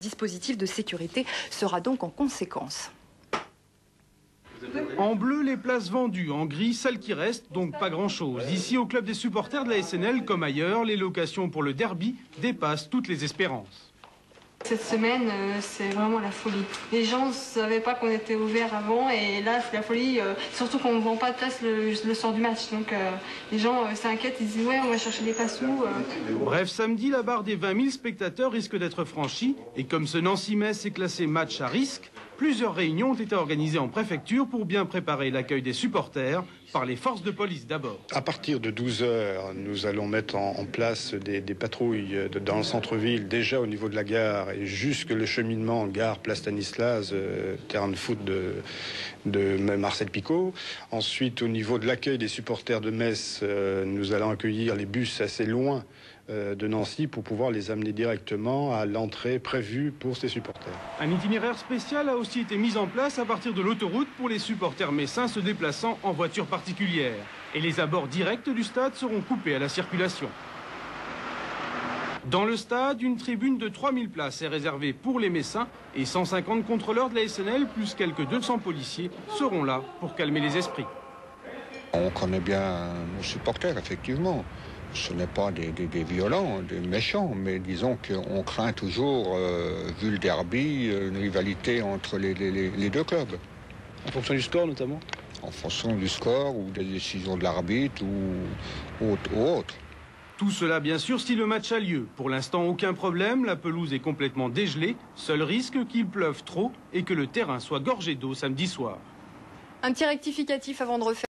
dispositif de sécurité sera donc en conséquence. En bleu, les places vendues. En gris, celles qui restent, donc pas grand-chose. Ici, au club des supporters de la SNL, comme ailleurs, les locations pour le derby dépassent toutes les espérances. Cette semaine, c'est vraiment la folie. Les gens ne savaient pas qu'on était ouvert avant et là, c'est la folie, surtout qu'on ne vend pas de place le soir du match. Donc les gens s'inquiètent, ils disent « ouais, on va chercher des places où ?» Bref, samedi, la barre des 20 000 spectateurs risque d'être franchie. Et comme ce Nancy-Metz est classé match à risque, plusieurs réunions ont été organisées en préfecture pour bien préparer l'accueil des supporters par les forces de police d'abord. À partir de 12 h, nous allons mettre en place des patrouilles dans le centre-ville, déjà au niveau de la gare et jusque le cheminement gare Place Stanislas, terrain de foot de Marcel Picot. Ensuite, au niveau de l'accueil des supporters de Metz, nous allons accueillir les bus assez loin de Nancy pour pouvoir les amener directement à l'entrée prévue pour ces supporters. Un itinéraire spécial a aussi été mis en place à partir de l'autoroute pour les supporters messins se déplaçant en voiture particulière. Et les abords directs du stade seront coupés à la circulation. Dans le stade, une tribune de 3000 places est réservée pour les messins et 150 contrôleurs de la SNL plus quelques 200 policiers seront là pour calmer les esprits. On connaît bien nos supporters, effectivement. Ce n'est pas des violents, des méchants, mais disons qu'on craint toujours, vu le derby, une rivalité entre les deux clubs. En fonction du score notamment ? En fonction du score ou des décisions de l'arbitre ou autre. Tout cela bien sûr si le match a lieu. Pour l'instant aucun problème, la pelouse est complètement dégelée. Seul risque qu'il pleuve trop et que le terrain soit gorgé d'eau samedi soir. Un petit rectificatif avant de refaire.